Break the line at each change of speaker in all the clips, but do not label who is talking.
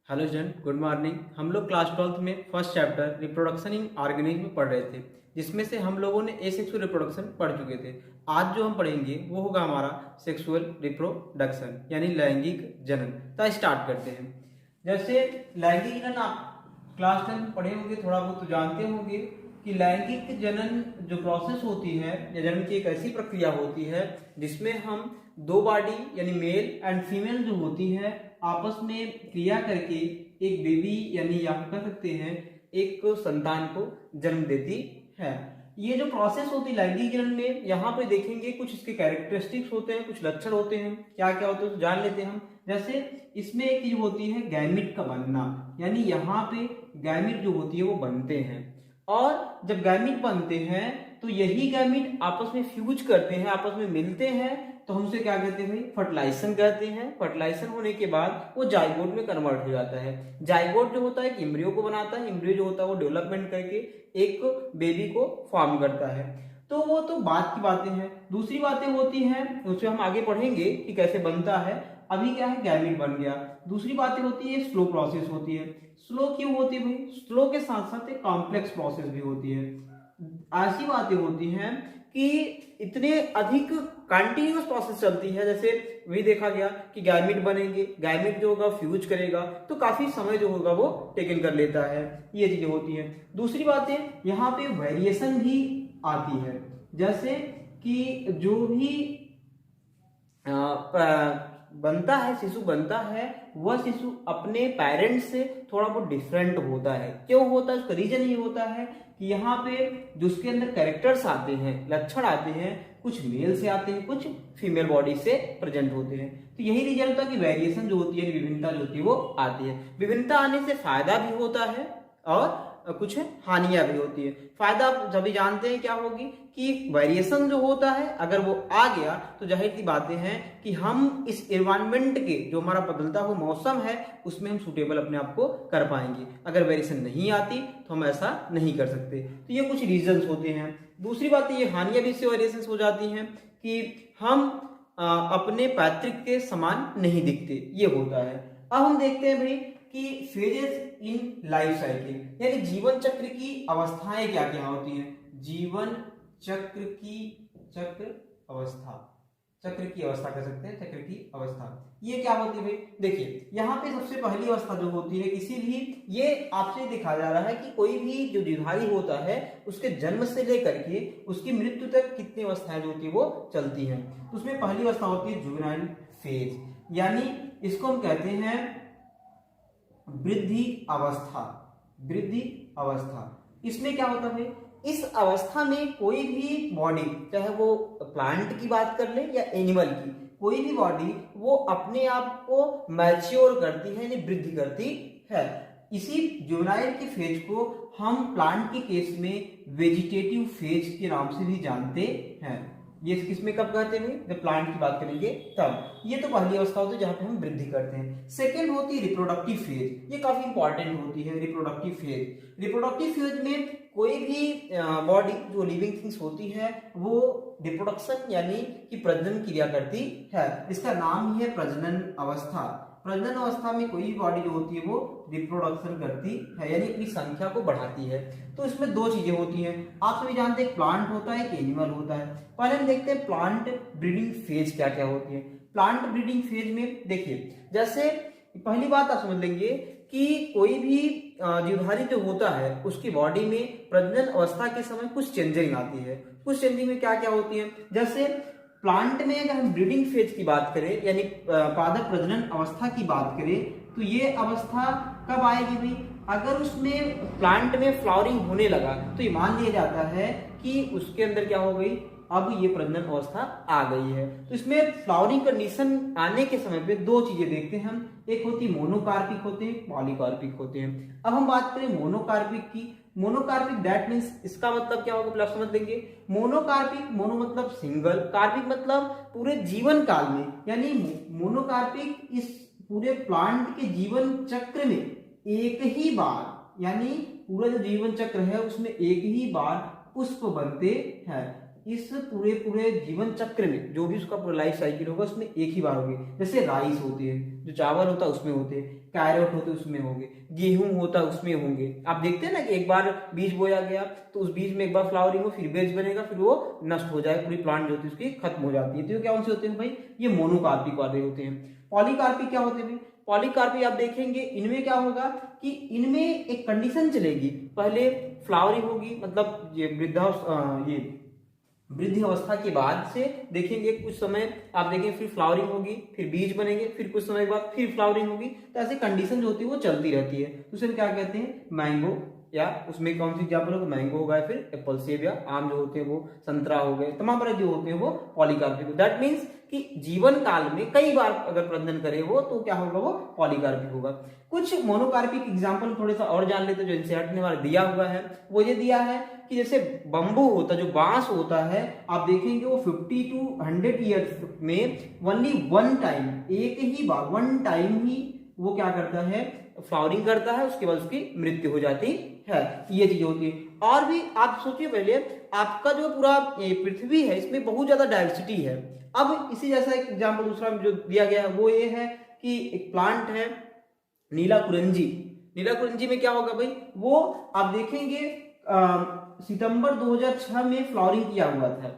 Hello जन, good morning. हम लोग क्लास 12th में first chapter reproduction in organism पढ़ रहे थे, जिसमें से हम लोगों ने एसेक्सुअल रिप्रोडक्शन पढ़ चुके थे। आज जो हम पढ़ेंगे वो होगा हमारा सेक्सुअल रिप्रोडक्शन यानी लैंगिक जनन। तो स्टार्ट करते हैं। जैसे लैंगिक जनन आप क्लास 10 में पढ़े होंगे, थोड़ा बहुत तो जानते होंगे कि लैंगिक जनन जो प्रोसेस होती है या जनन की एक ऐसी प्रक्रिया होती है जिसमें हम दो बॉडी यानी मेल एंड फीमेल जो होती है आपस में क्रिया करके एक बेबी यानी या कह सकते हैं एक संतान को जन्म देती है। ये जो प्रोसेस होती है लैंगिक जनन में, यहाँ पे देखेंगे कुछ इसके कैरेक्टरिस्टिक्स होते हैं, कुछ लक्षण होते हैं। क्या क्या होते हैं तो जान लेते हैं हम। जैसे इसमें एक चीज होती है गैमिट का बनना, यानी यहाँ पे गैमिट जो होती है वो बनते हैं, और जब गैमिट बनते हैं तो यही गैमिट आपस में फ्यूज करते हैं, आपस में मिलते हैं, तो हम उसे क्या कहते हैं भाई, फर्टिलाइजेशन कहते हैं। फर्टिलाइजेशन होने के बाद वो जाइगोट में कन्वर्ट हो जाता है। जाइगोट जो होता है एक एम्ब्रियो को बनाता है, एम्ब्रियो जो होता है वो डेवलपमेंट करके एक बेबी को फॉर्म करता है। तो वो तो बात की बातें हैं। दूसरी बातें होती हैं उसमें हम आगे पढ़ेंगे कि कैसे बनता है। अभी क्या है, गैमिट बन गया। दूसरी बातें होती है स्लो प्रोसेस होती है। स्लो क्यों होती है भाई, स्लो के साथ साथ एक कॉम्प्लेक्स प्रोसेस भी होती है। ऐसी बातें होती हैं कि इतने अधिक कंटिन्यूअस प्रोसेस चलती है। जैसे वही देखा गया कि गैमिट बनेंगे, गैमिट जो होगा फ्यूज करेगा, तो काफी समय जो होगा वो टेकन कर लेता है। ये चीजें होती है। दूसरी बातें यहाँ पे वेरिएशन भी आती है। जैसे कि जो भी बनता है, शिशु बनता है, वह शिशु अपने पेरेंट्स से थोड़ा बहुत डिफरेंट होता है। क्यों होता है, उसका रीजन ये होता है कि यहाँ पे जो उसके अंदर कैरेक्टर्स आते हैं, लक्षण आते हैं, कुछ मेल से आते हैं, कुछ फीमेल बॉडी से प्रेजेंट होते हैं। तो यही रीजन होता है कि वेरिएशन जो होती है, विभिन्नता जो होती है वो आती है। विभिन्नता आने से फायदा भी होता है और कुछ हानियां भी होती है। फायदा सभी जानते हैं क्या होगी कि वेरिएशन जो होता है अगर वो आ गया तो जाहिर सी बातें हैं कि हम इस एनवायरनमेंट के जो हमारा बदलता हुआ मौसम है उसमें हम सुटेबल अपने आप को कर पाएंगे। अगर वेरिएशन नहीं आती तो हम ऐसा नहीं कर सकते। तो ये कुछ रीजंस होते हैं। दूसरी बात ये हानियां भी इससे वेरिएशन हो जाती हैं कि हम अपने पैतृक के समान नहीं दिखते, ये होता है। अब हम देखते हैं भाई कि फेजेस इन लाइफ साइकिल यानी जीवन चक्र की अवस्थाएं क्या क्या होती हैं। जीवन चक्र की अवस्था कह सकते हैं, चक्र की अवस्था ये क्या होती है भाई। देखिए यहाँ पे सबसे पहली अवस्था जो होती है किसी भी, ये आपसे दिखाया जा रहा है कि कोई भी जो जीवधारी होता है उसके जन्म से लेकर के उसकी मृत्यु तक कितनी अवस्थाएं जो होती है वो चलती हैं। तो उसमें पहली अवस्था होती है जुवेनाइल फेज, यानी इसको हम कहते हैं वृद्धि अवस्था। वृद्धि अवस्था इसमें क्या होता है, इस अवस्था में कोई भी बॉडी, चाहे वो प्लांट की बात कर ले या एनिमल की, कोई भी बॉडी वो अपने आप को मैच्योर करती है यानी वृद्धि करती है। इसी जुवेनाइल की फेज को हम प्लांट के केस में वेजिटेटिव फेज के नाम से भी जानते हैं। ये किसमें कब कहते हैं, जब प्लांट की बात करेंगे तब। ये तो पहली अवस्था होती है जहां पे हम वृद्धि करते हैं। सेकेंड होती है रिप्रोडक्टिव फेज, ये काफी इंपॉर्टेंट होती है रिप्रोडक्टिव फेज। रिप्रोडक्टिव फेज में कोई भी बॉडी जो लिविंग थिंग्स होती है वो रिप्रोडक्शन यानी कि प्रजनन क्रिया करती है। इसका नाम ही है प्रजनन अवस्था। प्रजनन अवस्था में कोई भी बॉडी जो होती है वो रिप्रोडक्शन करती है यानी अपनी संख्या को बढ़ाती है। तो इसमें दो चीजें होती हैं, आप सभी जानते हैं, एक प्लांट होता है, एक एनिमल होता है। पहले हम देखते हैं प्लांट ब्रीडिंग फेज क्या क्या होती है। प्लांट ब्रीडिंग फेज में देखिए, जैसे पहली बात आप समझ लेंगे कि कोई भी जीवधारी जो होता है उसकी बॉडी में प्रजनन अवस्था के समय कुछ चेंजिंग आती है। कुछ चेंजिंग में क्या क्या होती है, जैसे प्लांट में अगर हम ब्रीडिंग फेज की बात करें यानी पादप प्रजनन अवस्था की बात करें तो ये अवस्था कब आएगी भाई, अगर उसमें प्लांट में फ्लावरिंग होने लगा तो ये मान लिया जाता है कि उसके अंदर क्या हो गई, अब ये प्रजनन अवस्था आ गई है। तो इसमें फ्लावरिंग कंडीशन आने के समय पे दो चीजें देखते हैं हम, एक होती मोनोकार्पिक होते हैं, पॉलीकार्पिक होते हैं। अब हम बात करें मोनोकार्पिक की। मोनोकार्पिक दैट मीन्स, इसका मतलब क्या होगा आप समझ लेंगे। मोनोकार्पिक, मोनो मतलब सिंगल, कार्पिक मतलब पूरे जीवन काल में, यानी मोनोकार्पिक इस पूरे प्लांट के जीवन चक्र में एक ही बार, यानी पूरा जो जीवन चक्र है उसमें एक ही बार पुष्प बनते हैं। इस पूरे पूरे जीवन चक्र में जो भी उसका पूरा लाइफ साइकिल होगा उसमें एक ही बार होगी। जैसे राइस होती है, जो चावल होता है उसमें होते हैं, कैरेट होते हैं उसमें होंगे, गेहूं होता है उसमें होंगे। आप देखते हैं ना कि एक बार बीज बोया गया तो उस बीज में एक बार फ्लावरिंग हो, फिर बेज बनेगा, फिर वो नष्ट हो जाए, पूरी प्लांट जो होती है उसकी खत्म हो जाती है। तो क्या उनसे होते हैं भाई, ये मोनोकार्पिक वाले होते हैं। पॉलीकार्पिक क्या होते हैं भाई, पॉलीकार्पिक आप देखेंगे इनमें क्या होगा कि इनमें एक कंडीशन चलेगी, पहले फ्लावरिंग होगी, मतलब ये वृद्धि अवस्था के बाद से देखेंगे कुछ समय आप देखेंगे, फिर फ्लावरिंग होगी, फिर बीज बनेंगे, फिर कुछ समय बाद फिर फ्लावरिंग होगी। तो ऐसे कंडीशन जो होती है वो चलती रहती है। तो उसे क्या कहते हैं, मैंगो, या उसमें कौन सी एग्जाम्पल होगा, मैंगो होगा, फिर एप्पल, सेब या आम जो होते हैं वो, संतरा हो गए, तमाम तरह जो होते हैं वो पॉलीकार्पिक। दैट मीन्स कि जीवन काल में कई बार अगर प्रजनन करे वो तो क्या होगा, वो पॉलीकार्पिक होगा। कुछ मोनोकार्पिक एग्जाम्पल थोड़े सा और जान लेते जो एनसीईआरटी ने हमारा दिया हुआ है, वो ये दिया है कि जैसे बंबू होता है, जो बांस होता है, आप देखेंगे वो 50 to 100 ईयर्स में ओनली वन टाइम, एक ही बार, वन टाइम ही वो क्या करता है, फ्लावरिंग करता है, उसके बाद उसकी मृत्यु हो जाती है। ये चीज होती है। और भी आप सोचिए, पहले आपका जो पूरा पृथ्वी है इसमें बहुत ज्यादा डाइवर्सिटी है। अब इसी जैसा एक एग्जाम्पल दूसरा जो दिया गया है वो ये है कि एक प्लांट है नीलाकुरंजी। नीलाकुरंजी में क्या होगा भाई, वो आप देखेंगे सितंबर 2006 में फ्लावरिंग किया हुआ था,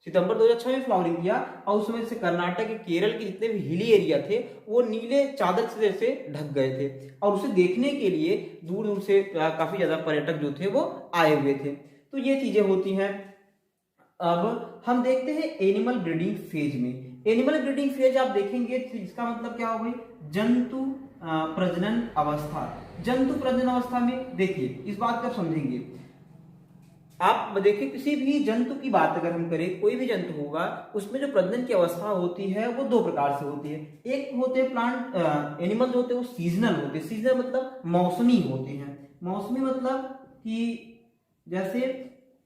सितंबर 2006 में फ्लावरिंग किया, और उस समय से कर्नाटक के, केरल के जितने भी हिली एरिया थे वो नीले चादर से जैसे ढक गए थे, और उसे देखने के लिए दूर दूर से काफी ज्यादा पर्यटक जो थे वो आए हुए थे। तो ये चीजें होती हैं। अब हम देखते हैं एनिमल ब्रीडिंग फेज में। एनिमल ब्रीडिंग फेज आप देखेंगे तो इसका मतलब क्या हो गई, जंतु प्रजनन अवस्था। जंतु प्रजनन अवस्था में देखिए इस बात को आप समझेंगे, आप देखिए किसी भी जंतु की बात अगर हम करें, कोई भी जंतु होगा उसमें जो प्रजनन की अवस्था होती है वो दो प्रकार से होती है। एक होते हैं प्लांट एनिमल जो होते हैं वो सीजनल होते हैं। सीजनल मतलब मौसमी होते हैं। मौसमी मतलब कि जैसे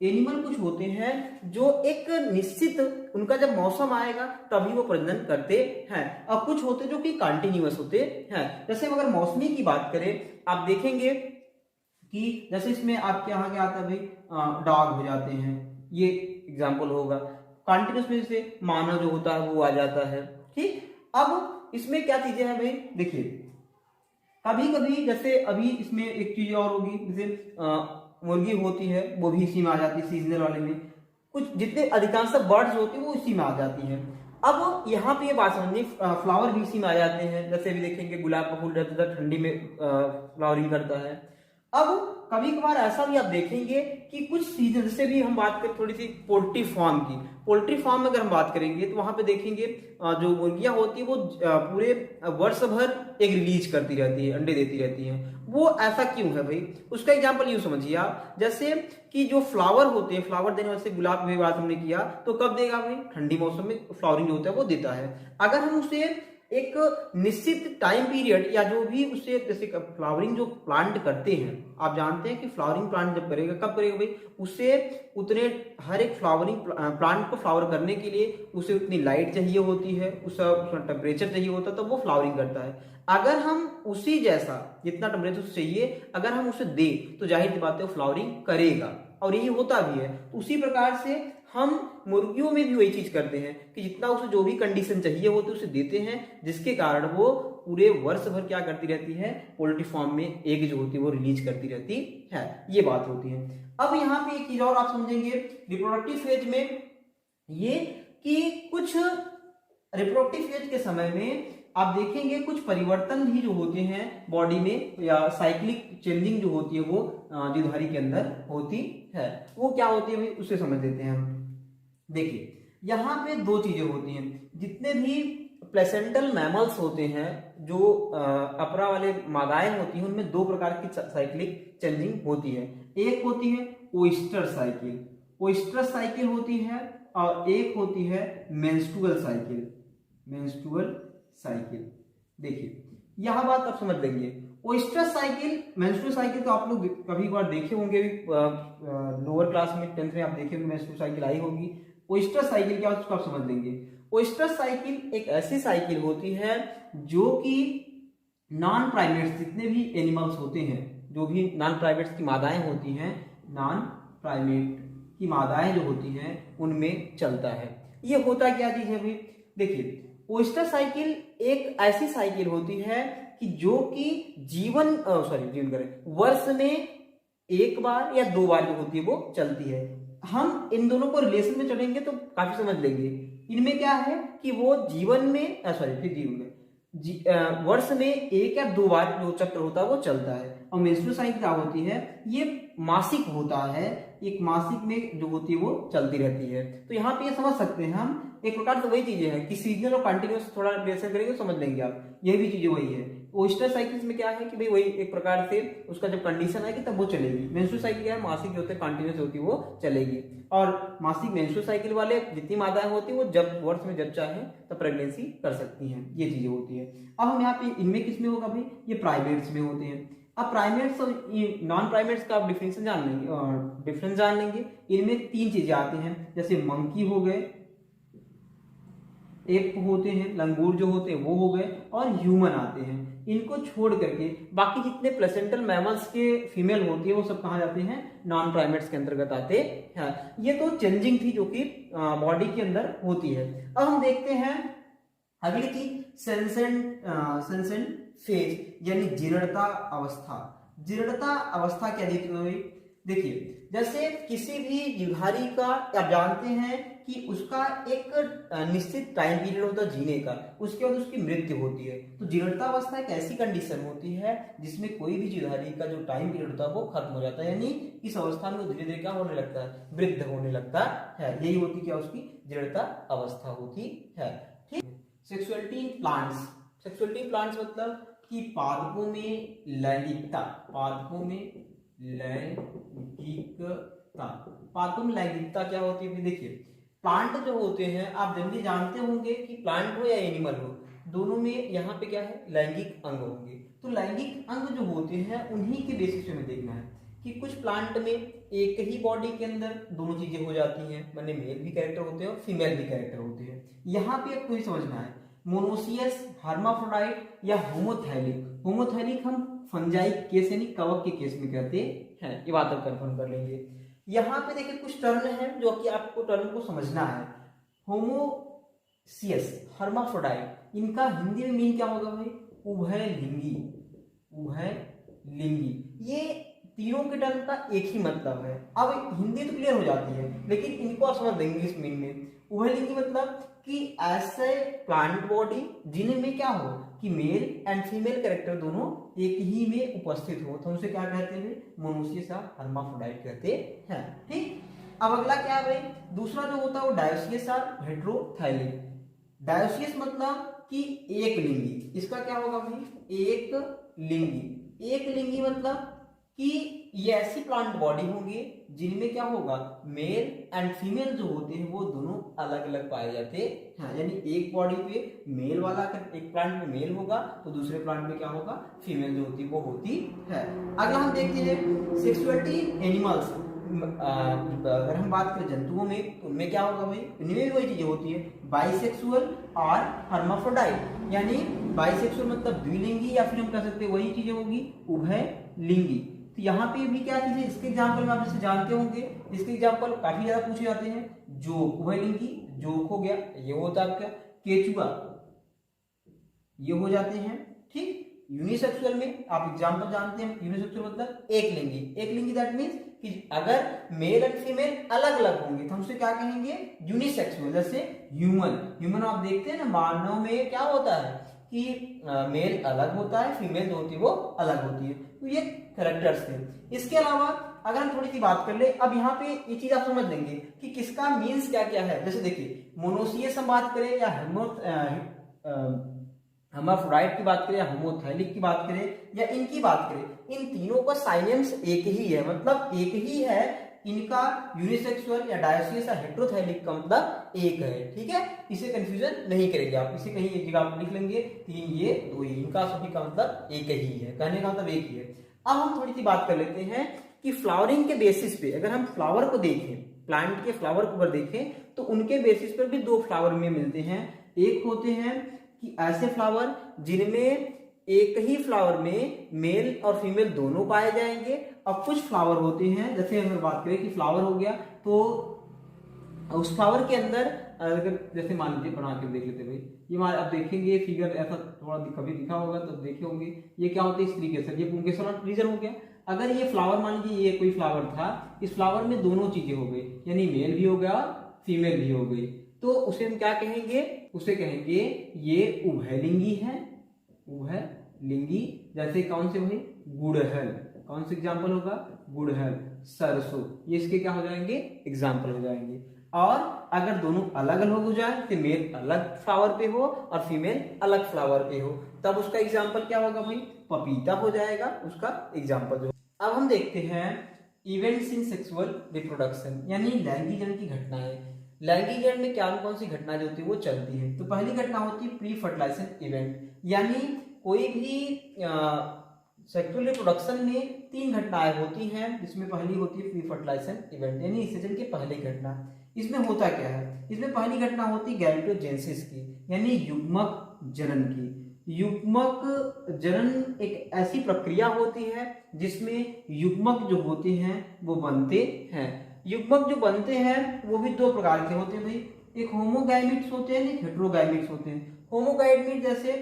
एनिमल कुछ होते हैं जो एक निश्चित, उनका जब मौसम आएगा तभी वो प्रजनन करते हैं, और कुछ होते हैं जो कि कंटिन्यूअस होते हैं। जैसे अगर मौसमी की बात करें, आप देखेंगे कि जैसे इसमें आपके यहाँ क्या आता है भाई, डॉग हो जाते हैं, ये एग्जाम्पल होगा। कंटिन्यूस में जैसे मानव जो होता है वो आ जाता है। ठीक, अब इसमें क्या चीजें हैं भाई, देखिए कभी कभी जैसे अभी इसमें एक चीज और होगी, जैसे मुर्गी होती है वो भी इसी में आ जाती है, सीजनल वाले में। कुछ जितने अधिकांश बर्ड्स होती है वो इसी में आ जाती हैं। अब यहाँ पे ये बात समझिए, फ्लावर भी इसी में आ जाते हैं। जैसे भी देखेंगे गुलाब का फूल रहता है ठंडी में फ्लावरिंग करता है। अब कभी कभार ऐसा भी आप देखेंगे कि कुछ सीजन से भी हम बात करें थोड़ी सी पोल्ट्री फार्म की, पोल्ट्री फार्म में अगर हम बात करेंगे तो वहां पे देखेंगे जो मुर्गियां होती है वो पूरे वर्ष भर एक रिलीज करती रहती है, अंडे देती रहती हैं। वो ऐसा क्यों है भाई, उसका एग्जांपल यूं समझिए आप, जैसे कि जो फ्लावर होते हैं, फ्लावर देने वाले गुलाब की बात हमने किया, तो कब देगा भाई, ठंडी मौसम में फ्लावरिंग जो होता है वो देता है। अगर हम उसे एक निश्चित टाइम पीरियड या जो भी उसे, जैसे फ्लावरिंग जो प्लांट करते हैं, आप जानते हैं कि फ्लावरिंग प्लांट जब करेगा, कब करेगा भाई, उसे उतने हर एक फ्लावरिंग प्लांट को फ्लावर करने के लिए उसे उतनी लाइट चाहिए होती है, उसका टेम्परेचर चाहिए होता है, तब वो फ्लावरिंग करता है। अगर हम उसी जैसा जितना टेम्परेचर चाहिए अगर हम उसे दे तो जाहिर सी बात है वो फ्लावरिंग करेगा, और यही होता भी है। उसी प्रकार से हम मुर्गियों में भी वही चीज करते हैं कि जितना उसे जो भी कंडीशन चाहिए होती है उसे देते हैं, जिसके कारण वो पूरे वर्ष भर क्या करती रहती है, पोल्ट्री फार्म में एग जो होती है वो रिलीज करती रहती है। ये बात होती है। अब यहाँ पे एक चीज और आप समझेंगे रिप्रोडक्टिव फेज में, ये कि कुछ रिप्रोडक्टिव फेज के समय में आप देखेंगे कुछ परिवर्तन भी जो होते हैं बॉडी में, या साइक्लिक चेंजिंग जो होती है वो जीवधारी के अंदर होती है। वो क्या होती है भाई, उसे समझ लेते हैं हम। देखिए यहाँ पे दो चीजें होती हैं, जितने भी प्लेसेंटल मैमल्स होते हैं, जो अपरा वाले मादाएं होती हैं, उनमें दो प्रकार की साइक्लिक चेंजिंग होती है। एक होती है ओइस्टर साइकिल, ओइस्टर साइकिल होती है, और एक होती है मेंस्ट्रुअल साइकिल, मेंस्ट्रुअल साइकिल। देखिए यह बात आप समझ लेंगे, ओइस्टर साइकिल, मेंस्ट्रुअल साइकिल तो आप लोग कभी बार देखे होंगे, लोअर क्लास में 10th में आप देखे होंगे, मेंस्ट्रुअल साइकिल आई होगी। ओइस्टर साइकिल क्या, उसको आप समझ लेंगे। ओइस्टर साइकिल एक ऐसी साइकिल होती है जो कि नॉन प्राइमेट्स, जितने भी एनिमल्स होते हैं, जो भी नॉन प्राइमेट्स की मादाएं होती हैं, नॉन प्राइमेट की मादाएं जो होती हैं उनमें चलता है। ये होता क्या चीज है भाई, देखिए ओस्टर साइकिल एक ऐसी साइकिल होती है कि जो कि जीवन करें वर्ष में एक बार या दो बार जो होती है वो चलती है। हम इन दोनों को रिलेशन में चलेंगे तो काफी समझ लेंगे। इनमें क्या है कि वो जीवन में वर्ष में एक या दो बार जो चक्र होता है वो चलता है। और मेंस्ट्रुअल साइकिल क्या होती है, ये मासिक होता है, एक मासिक में जो होती है वो चलती रहती है। तो यहाँ पे ये समझ सकते हैं हम, एक प्रकार से वही चीजें हैं कि सीजनल और कंटिन्यूअस थोड़ा रिलेशन करेंगे तो समझ लेंगे आप, ये भी चीजें वही है। ओस्टर साइकिल्स में क्या है कि भाई वही एक प्रकार से उसका जब कंडीशन आएगी तब वो चलेगी। मेंस्ट्रुअल साइकिल क्या है, मासिक जो होते हैं कंटिन्यूअस होती है वो चलेगी। और मासिक मेंस्ट्रुअल साइकिल वाले जितनी माताएं होती है वो जब वर्ष में जब चाहे तब प्रेगनेंसी कर सकती हैं, ये चीजें होती है। अब हम यहाँ पे इनमें किसमें होगा भाई, ये प्राइमेट्स में होते हैं। अब प्राइमेट्स और नॉन प्राइमेट्स का आप डिफरेंस जान लेंगे। इनमें तीन चीजें आती हैं, जैसे मंकी हो गए, एक होते हैं लंगूर जो होते हैं वो हो गए, और ह्यूमन आते हैं। इनको छोड़ करके बाकी जितने प्लेसेंटल मैमल्स के फीमेल होती है वो सब कहाँ जाते हैं, नॉन प्राइमेट्स के अंतर्गत आते हैं। ये तो चेंजिंग थी जो कि बॉडी के अंदर होती है। अब हम देखते हैं अगली चीज, सेंसेंट फेज यानी जीर्णता अवस्था। जीर्णता अवस्था क्या देखिए जैसे किसी भी जीवधारी का आप जानते हैं कि उसका एक निश्चित टाइम पीरियड होता है जीने का, उसके बाद उसकी मृत्यु होती है। तो जीर्णता अवस्था एक ऐसी कंडीशन होती है जिसमें कोई भी जीवधारी का जो टाइम पीरियड होता है वो खत्म हो जाता है, यानी इस अवस्था में वो धीरे धीरे क्या होने लगता है, वृद्ध होने लगता है। यही होती क्या उसकी जीर्णता अवस्था होती है। ठीक। Sexuality in plants, sexuality in plants मतलब कि पादपों में लैंगिकता, पादपों में लैंगिकता क्या होती है। देखिए प्लांट जो होते हैं आप जल्दी जानते होंगे कि प्लांट हो या एनिमल हो, दोनों में यहाँ पे क्या है, लैंगिक अंग होंगे। तो लैंगिक अंग जो होते हैं उन्हीं के बेसिस पे हमें देखना है कि कुछ प्लांट में एक ही बॉडी के अंदर दोनों चीजें हो जाती हैं, माने मेल भी कैरेक्टर होते हैं और फीमेल भी कैरेक्टर होते हैं। यहाँ पे आपको समझना है मोनोसियस, हर्माफ्रोडाइट या होमोथैलिक। होमोथैलिक हम फंजाई केस यानी कवक के केस में कहते हैं, ये बात आप कंफर्म कर लेंगे। यहाँ पे देखिए कुछ टर्म है जो कि आपको टर्म को समझना है। होमोसियस, हर्माफ्रोडाइट, इनका हिंदी में मीन क्या होगा भाई, उभयलिंगी। उभयलिंगी, ये तीनों के टर्म का एक ही मतलब है। अब हिंदी तो क्लियर हो जाती है लेकिन इनको आप समझ लेंगे इंग्लिश मीन में। उभयलिंगी मतलब कि ऐसे प्लांट बॉडी जिनमें क्या हो कि मेल एंड फीमेल कैरेक्टर दोनों एक ही में उपस्थित हो, तो उसे क्या कहते हैं, मोनोसियस या हर्माफ्रोडाइट कहते हैं। ठीक। अब अगला क्या है भाई, दूसरा जो होता है वो डायोसियस या हेटेरोथाइलिक। डायोसियस मतलब कि एक लिंगी, इसका क्या होगा भाई, एक लिंगी। एक लिंगी मतलब कि ये ऐसी प्लांट बॉडी होंगी जिनमें क्या होगा, मेल एंड फीमेल जो होते हैं वो दोनों अलग अलग पाए जाते हैं। यानी एक बॉडी पे मेल वाला एक प्लांट में मेल होगा तो दूसरे प्लांट में क्या होगा, फीमेल जो होती है वो होती है। अगला हम देखते हैं सेक्सुअलिटी एनिमल्स। अगर हम बात करें जंतुओं में तो उनमें क्या होगा भाई, इनमें भी वही चीजें होती है, बाइसेक्सुअल और हर्माफ्रोडाइट। यानी बाइसेक्सुअल मतलब द्विलिंगी, या फिर हम कह सकते हैं वही चीजें होगी उभयलिंगी। तो यहाँ पे भी क्या चीज है, इसके एग्जाम्पल आप जैसे जानते होंगे, इसके एग्जाम्पल काफी ज्यादा पूछे जाते हैं। जोक, उभयलिंगी जोक हो गया, ये होता है आपका केचुआ, ये हो जाते हैं। ठीक। यूनिसेक्सुअल में आप एग्जाम्पल जानते हैं, यूनिसेक्सुअल मतलब एक लिंगी। एक लिंगी दैट मीन्स कि अगर मेल एंड फीमेल अलग अलग होंगे तो हम उसे क्या कहेंगे, यूनिसेक्सुअल। जैसे ह्यूमन आप देखते हैं ना, मानव में क्या होता है कि मेल अलग होता है, फीमेल जो होती है वो अलग होती है। तो ये कैरेक्टर्स थे। इसके अलावा अगर हम थोड़ी सी बात कर ले, अब यहाँ पे ये चीज आप समझ लेंगे कि किसका मीन्स क्या क्या है। जैसे देखिए मोनोसियस हम बात करें या हर्माफ्रोडाइट की बात करें या होमोथैलिक की बात करें या इनकी बात करें, इन तीनों का साइनेम्स एक ही है, मतलब एक ही है। इनका यूनिसेक्सुअल या डायोसियस या हेटेरोथैलिक का मतलब एक है। ठीक है, इसे कंफ्यूजन नहीं करेंगे आप, इसे कहीं एक जगह आप लिख लेंगे तीन ये दो, इनका सभी का मतलब एक ही है, कहने का मतलब एक ही है। अब हम थोड़ी सी बात कर लेते हैं कि फ्लावरिंग के बेसिस पे अगर हम फ्लावर को देखें, प्लांट के फ्लावर को अगर देखें तो उनके बेसिस पर भी दो फ्लावर में मिलते हैं। एक होते हैं कि ऐसे फ्लावर जिनमें एक ही फ्लावर में मेल और फीमेल दोनों पाए जाएंगे, और कुछ फ्लावर होते हैं जैसे अगर बात करें कि फ्लावर हो गया तो उस फ्लावर के अंदर अगर जैसे मान लीजिए बना के देख लेते भाई, ये मान अब देखेंगे फिगर ऐसा थोड़ा कभी दिखा होगा तो देखे होंगे, ये क्या होता है इस तरीके से, ये पुंकेसर रीजन हो गया। अगर ये फ्लावर मान लीजिए ये कोई फ्लावर था, इस फ्लावर में दोनों चीजें हो गई, यानी मेल भी हो गया और फीमेल भी हो गई, तो उसे हम क्या कहेंगे, उसे कहेंगे ये उभयलिंगी है, उभयलिंगी। जैसे कौन से भाई, गुड़हल, कौन से एग्जाम्पल होगा, गुड़हल, सरसों, ये इसके क्या हो जाएंगे, एग्जाम्पल हो जाएंगे। और अगर दोनों अलग अलग हो जाए, तो मेल अलग फ्लावर पे हो और फीमेल अलग फ्लावर पे हो, तब उसका एग्जाम्पल क्या होगा भाई, पपीता हो जाएगा उसका एग्जाम्पल जो। अब हम देखते हैं इवेंट्स इन सेक्सुअल रिप्रोडक्शन, यानी लैंगिक जन की घटनाएं। लैंगिक जन में क्या कौन सी घटना जो होती है वो चलती है। तो पहली घटना होती है प्री फर्टिलाइजेशन इवेंट, यानी कोई भी सेक्सुअल रिप्रोडक्शन में 3 घटनाएं होती हैं, जिसमें पहली होती है प्री फर्टिलाइजेशन इवेंट, यानी निषेचन की पहली घटना। इसमें होता क्या है, इसमें पहली घटना होती है गैमेटोजेनेसिस की, यानी युग्मक जनन की। युग्मक जनन एक ऐसी प्रक्रिया होती है जिसमें युग्मक जो होते हैं वो बनते हैं। युग्मक जो बनते हैं वो भी 2 प्रकार के होते हैं भाई, एक होमोगैमिट्स होते हैं, एक हेटेरोगैमिट्स होते हैं। होमोगैमिट जैसे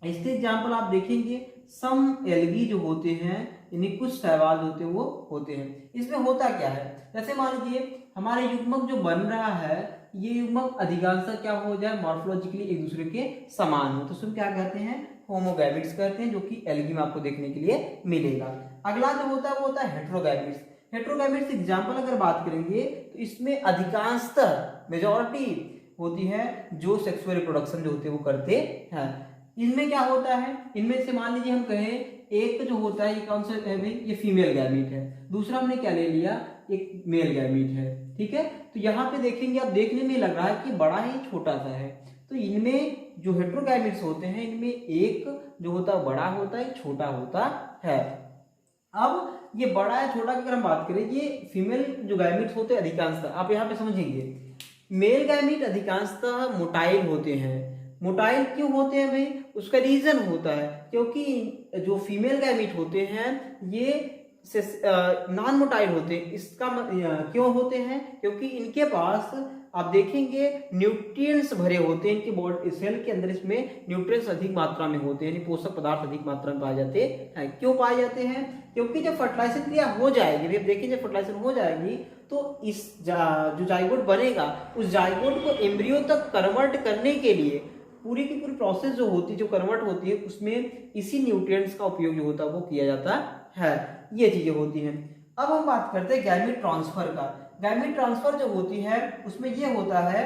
इसके एग्जाम्पल आप देखेंगे, सम एल्गी जो होते हैं, यानी कुछ शैवाल होते हैं वो होते हैं। इसमें होता क्या है, जैसे मान लीजिए हमारे युग्मक जो बन रहा है, ये युग्मक अधिकांशतः क्या हो जाए, मॉर्फोलॉजिकली एक दूसरे के समान हो, तो उसको क्या कहते हैं, होमोगैमिट्स कहते हैं, जो कि एल्गी में आपको देखने के लिए मिलेगा। अगला जो होता है वो होता है हेटेरोगैमिट्स। हेटेरोगैमिट्स एग्जाम्पल अगर बात करेंगे तो इसमें अधिकांशतः मेजॉरिटी होती है जो सेक्सुअल रिप्रोडक्शन जो होते हैं वो करते हैं। इनमें क्या होता है, इनमें से मान लीजिए हम कहें एक जो होता है ये कौन सा है भाई, ये फीमेल गैमीट है, दूसरा हमने क्या ले लिया, एक मेल गैमीट है, ठीक है। तो यहाँ पे देखेंगे, अब देखने में लग रहा है कि बड़ा ही छोटा सा है, तो इनमें जो हेटेरोगैमिट्स होते हैं इनमें एक जो होता है बड़ा होता है, छोटा होता है। अब ये बड़ा है छोटा की अगर हम बात करें, ये फीमेल जो गैमीट्स होते हैं अधिकांशतः, आप यहाँ पे समझेंगे, मेल गैमीट अधिकांशतः मोटाइल होते हैं। मोटाइल क्यों होते हैं भाई, उसका रीजन होता है क्योंकि जो फीमेल गैमीट होते हैं ये नॉन मोटाइल होते हैं। इसका क्यों होते हैं, क्योंकि इनके पास आप देखेंगे न्यूट्रिएंट्स भरे होते हैं, इनके बॉडी सेल के अंदर इसमें न्यूट्रिएंट्स अधिक मात्रा में होते हैं, यानी पोषक पदार्थ अधिक मात्रा में पाए जाते हैं। क्यों पाए जाते हैं, क्योंकि जब फर्टिलाइजेशन क्रिया हो जाएगी, अब देखिए जब फर्टिलाइजेशन हो जाएगी तो इस जो जाइगोट बनेगा, उस जाइगोट को एम्ब्रियो तक कन्वर्ट करने के लिए पूरी की पूरी प्रोसेस जो होती है, जो कन्वर्ट होती है, उसमें इसी न्यूट्रिएंट्स का उपयोग जो होता है वो किया जाता है। ये चीजें होती हैं। अब हम बात करते हैं गैमीट ट्रांसफर का। गैमीट ट्रांसफर जो होती है उसमें ये होता है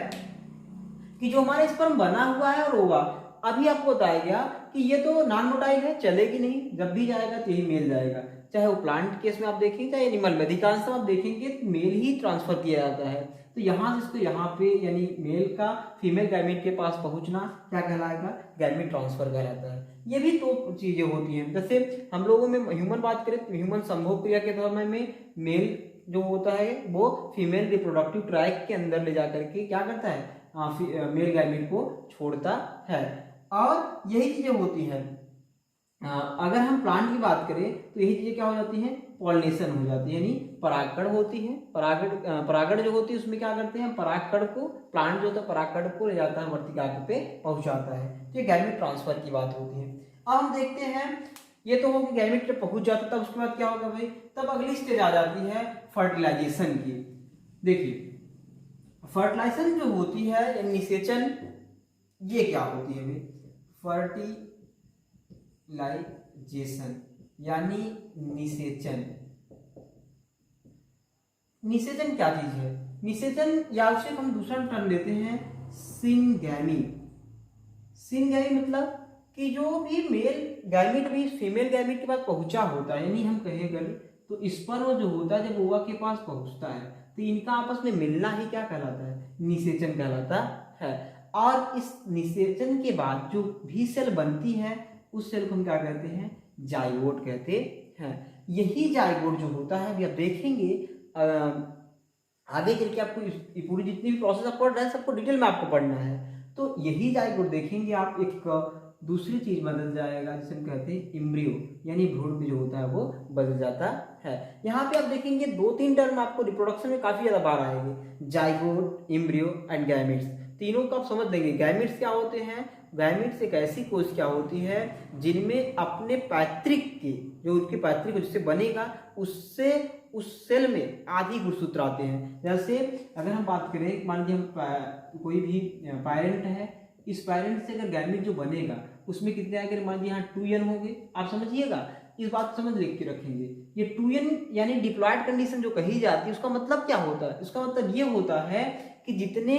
कि जो हमारा स्पर्म बना हुआ है और ओवा, अभी आपको बताया गया कि ये तो नॉन मोटाइल है, चलेगी नहीं, जब भी जाएगा तो यही मेल जाएगा, चाहे वो प्लांट केस में आप देखेंगे चाहे एनिमल में, अधिकांश आप देखेंगे मेल ही ट्रांसफर किया जाता है। तो यहाँ से इसको यहाँ पे यानी मेल का फीमेल गैमीट के पास पहुंचना क्या कहलाएगा, गैमीट ट्रांसफर कहलाता है। ये भी 2 चीजें होती हैं। जैसे हम लोगों में ह्यूमन बात करें तो ह्यूमन संभोग क्रिया के समय में मेल जो होता है वो फीमेल रिप्रोडक्टिव ट्रैक्ट के अंदर ले जाकर के क्या करता है, मेल गैमीट को छोड़ता है। और यही चीजें होती हैं। अगर हम प्लांट की बात करें तो यही चीजें क्या हो जाती हैं, पॉलिनेशन हो जाती है, यानी परागकण होती है। परागण जो होती है उसमें क्या करते हैं, परागकण को, प्लांट जो होता है परागकण को ले जाता है वर्तिकाग्र पे पहुंचाता है। तो ये गैमीट ट्रांसफर की बात होती है। अब हम देखते हैं, ये तो होगी गैमीट जब पहुंच जाता है, तब उसके बाद क्या होगा भाई, तब अगली स्टेज आ जाती है फर्टिलाइजेशन की। देखिए फर्टिलाइजेशन जो होती है या निषेचन, ये क्या होती है भाई, फर्टिलाइजेशन यानी निषेचन। निषेचन क्या चीज है, निषेचन या उसे हम दूसरा टर्म लेते हैं सिनगैमी। सिनगैमी मतलब कि जो भी मेल गैमीट भी फीमेल गैमीट के पास पहुंचा होता है, यानी हम कहेंगे तो स्पर्म जो होता है जब ओवा के पास पहुंचता है तो इनका आपस में मिलना ही क्या कहलाता है, निषेचन कहलाता है। और इस निषेचन के बाद जो भी सेल बनती है उस सेल को हम क्या कहते हैं, जाइगोट कहते हैं। यही जाइगोट जो होता है, अभी आप देखेंगे आगे चल के आपको पूरी जितनी भी प्रोसेस आप पढ़ रहे हैं सबको डिटेल में आपको पढ़ना है। तो यही जाइगोट देखेंगे आप, एक दूसरी चीज बदल जाएगा जिसे हम कहते हैं इम्ब्रियो, यानी भ्रूण भी जो होता है वो बदल जाता है। यहाँ पे आप देखेंगे 2-3 टर्म आपको रिप्रोडक्शन में काफी ज्यादा बार आएंगे, जाइगोट, इम्ब्रियो एंड गैमेट्स। तीनों को आप समझ लेंगे। गैमेट्स क्या होते हैं? गैमेट्स एक ऐसी कोशिका होती है जिनमें अपने पैतृक के, जो उसके पैतृक जिससे बनेगा उससे उस सेल में आदि गुणसूत्र आते हैं। जैसे अगर हम बात करें, मान लीजिए हम कोई भी पैरेंट है, इस पैरेंट से अगर गैमेट जो बनेगा उसमें कितने आएंगे? मान लीजिए यहाँ 2n होंगे। आप समझिएगा, इस बात को समझ लिख के रखेंगे। ये 2n यानी डिप्लॉयड कंडीशन जो कही जाती है, उसका मतलब क्या होता है? उसका मतलब ये होता है कि जितने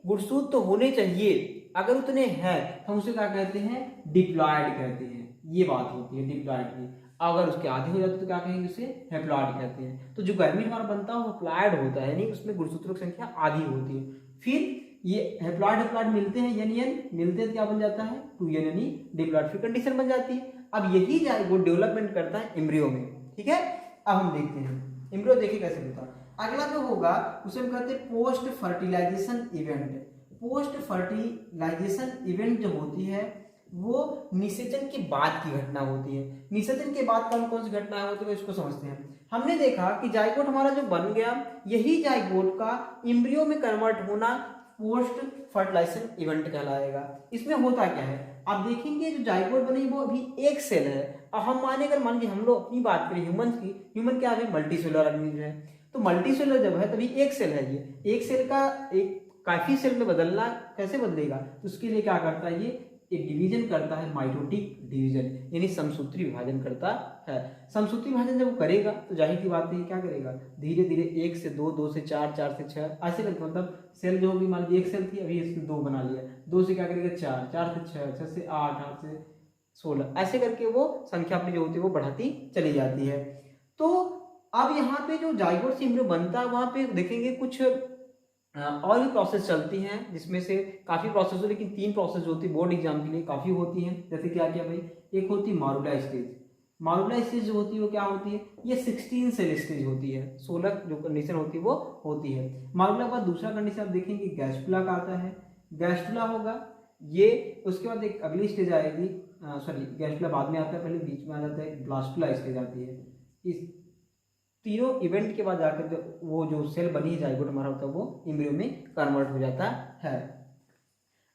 गुणसूत्र तो होने चाहिए अगर उतने हैं हम उसे क्या कहते हैं? डिप्लॉयड कहते हैं। ये बात होती है डिप्लॉयड की। अगर उसके आधे हो जाते तो क्या कहेंगे? उसे हैप्लॉयड कहते हैं। तो जो गैमेट हमारा बनता है वो हैप्लॉयड होता है, यानी उसमें गुणसूत्रों की संख्या आधी होती है। फिर ये हैप्लॉयड मिलते हैं, यानी मिलते हैं क्या बन जाता है? 2n, यानी डिप्लॉयड। फिर कंडीशन बन जाती है। अब यही जाइगोट डेवलपमेंट करता है एम्ब्रियो में। ठीक है, अब हम देखते हैं एम्ब्रियो, देखिए कैसे होता है। अगला जो होगा उसे हम कहते हैं post fertilization event. Post fertilization event जो होती है वो निषेचन के बाद की घटना होती है। निषेचन के बाद कौन कौन सी घटना होती है इसको समझते हैं। हमने देखा कि जाइगोट हमारा जो बन गया, यही जाइगोट का एम्ब्रियो में कन्वर्ट होना पोस्ट फर्टिलाइजेशन इवेंट कहलाएगा। इसमें होता क्या है? आप देखेंगे जो जाइगोट बनी वो अभी एक सेल है। और हम माने, अगर मान लीजिए हम लोग अपनी बात करें ह्यूमन की, ह्यूमन क्या है? मल्टी सेलुलर ऑर्गेनिज्म है। तो मल्टी सेलुलर जब है तभी एक सेल है। ये एक सेल का एक काफी सेल में बदलना कैसे बदलेगा? तो उसके लिए क्या करता है? ये एक डिवीजन करता है, माइटोटिक डिवीजन, यानी समसूत्री विभाजन करता है। समसूत्री विभाजन जब वो करेगा तो जाहिर सी बात है क्या करेगा? धीरे धीरे 1 से 2, 2 से 4, 4 से 6 ऐसे करके, मतलब सेल जो होगी, मान लीजिए एक सेल थी, अभी इसने 2 बना लिया, 2 से क्या करेगा? 4, 4 से 6, 6 से 8, 8 से 16, ऐसे करके वो संख्या अपनी जो होती है वो बढ़ाती चली जाती है। तो अब यहाँ पे जो जाइगोट से एम्ब्रियो बनता है वहां पे देखेंगे कुछ और भी प्रोसेस चलती हैं, जिसमें से काफी प्रोसेस हो, लेकिन 3 प्रोसेस होती है बोर्ड एग्जाम के लिए काफी होती हैं। जैसे क्या क्या भाई? एक होती है मारुला स्टेज। मारुला स्टेज जो होती है वो क्या होती है? ये 16 सेल स्टेज होती है। 16 जो कंडीशन होती है वो होती है। मारुला के बाद दूसरा कंडीशन आप देखेंगे गैस्ट्रुला का आता है। गैस्ट्रुला होगा ये, उसके बाद एक अगली स्टेज आएगी, सॉरी गैस्ट्रुला बाद में आता है, पहले बीच में आ जाता है ब्लास्टुला स्टेज आती है। इस तीनों इवेंट के बाद जाकर वो जो सेल बनी है जाइगोट हमारा होता है वो एम्ब्रियो में कन्वर्ट हो जाता है।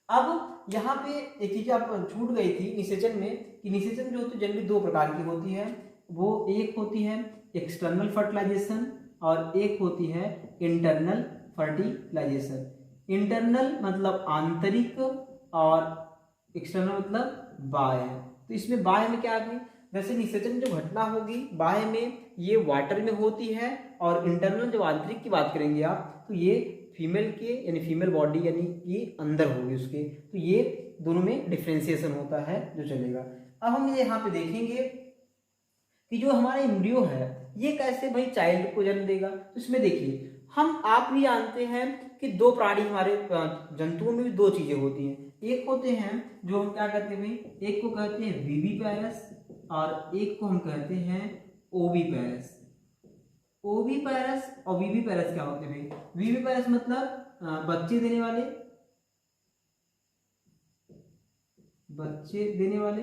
अब यहाँ पे एक चीज आप छूट गई थी निषेचन में, कि निषेचन जो होती है जनरली 2 प्रकार की होती है। वो एक होती है एक्सटर्नल फर्टिलाइजेशन और एक होती है इंटरनल फर्टिलाइजेशन। इंटरनल मतलब आंतरिक और एक्सटर्नल मतलब बाह्य। तो इसमें बाह्य में क्या आती है? वैसे निषेचन जो घटना होगी बाह्य में ये वाटर में होती है, और इंटरनल जब आंतरिक की बात करेंगे आप तो ये फीमेल के, यानी फीमेल बॉडी यानी कि अंदर होगी उसके। तो ये दोनों में डिफ्रेंसिएशन होता है जो चलेगा। अब हम यहाँ पे देखेंगे कि जो हमारा एम्ब्रियो है ये कैसे भाई चाइल्ड को जन्म देगा। तो इसमें देखिए, हम आप भी जानते हैं कि 2 प्राणी हमारे जंतुओं में भी 2 चीजें होती हैं। एक होते हैं जो हम क्या कहते हैं भाई? एक को कहते हैं विविपैरस और एक को हम कहते हैं ओविपैरस। ओविपैरस और विविपैरस क्या होते हैं भाई? विविपैरस मतलब बच्चे देने वाले, बच्चे देने वाले,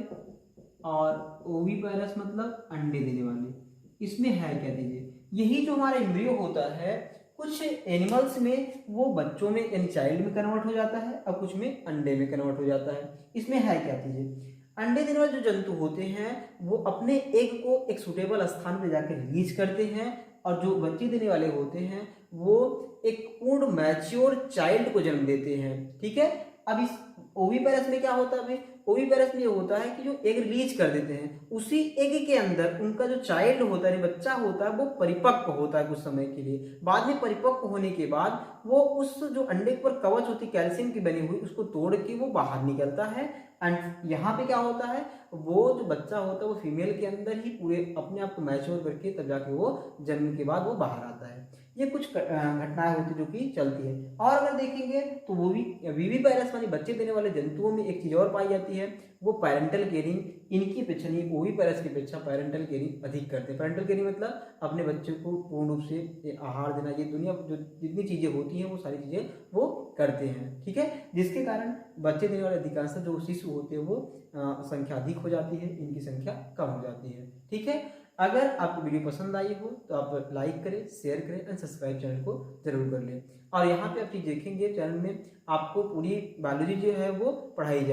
और ओविपैरस मतलब अंडे देने वाले। इसमें है क्या दीजिए, यही जो हमारा एम्ब्रियो होता है कुछ एनिमल्स में वो बच्चों में यानी चाइल्ड में कन्वर्ट हो जाता है और कुछ में अंडे में कन्वर्ट हो जाता है। इसमें है क्या दीजिए, अंडे देने वाले जो जंतु होते हैं वो अपने एग को एक सुटेबल स्थान पर जाकर रिलीज करते हैं, और जो बच्चे देने वाले होते हैं वो एक पूर्ण मैच्योर चाइल्ड को जन्म देते हैं। ठीक है, अब इस ओविपेरस में क्या होता है? ओविपेरस में ये होता है कि जो एग रिलीज कर देते हैं उसी एग के अंदर उनका जो चाइल्ड होता है, बच्चा होता है, वो परिपक्व होता है कुछ समय के लिए। बाद में परिपक्व होने के बाद वो उस जो अंडे पर कवच होती है कैल्शियम की बनी हुई, उसको तोड़ के वो बाहर निकलता है। एंड यहाँ पे क्या होता है, वो जो बच्चा होता है वो फीमेल के अंदर ही पूरे अपने आप को मैच्योर करके तब जाके वो जन्म के बाद वो बाहर आता है। ये कुछ घटनाएं होती जो कि चलती है। और अगर देखेंगे तो वो भी विविपाइरस मानी बच्चे देने वाले जंतुओं में एक चीज और पाई जाती है, वो पैरेंटल केयरिंग। इनकी अपेक्षा नहीं, ओविपाइरस की अपेक्षा पैरेंटल केयरिंग अधिक करते हैं। पैरेंटल केयरिंग मतलब अपने बच्चे को पूर्ण रूप से आहार देना, ये दुनिया जो जितनी चीजें होती हैं वो सारी चीजें वो करते हैं, ठीक है। जिसके कारण बच्चे देने वाले अधिकांश जो शिशु होते हैं वो संख्या अधिक हो जाती है, इनकी संख्या कम हो जाती है, ठीक है। अगर आपको वीडियो पसंद आई हो तो आप लाइक करें, शेयर करें एंड सब्सक्राइब चैनल को जरूर कर लें। और यहाँ पे आप चीज देखेंगे चैनल में आपको पूरी बायोलॉजी जो है वो पढ़ाई जाए।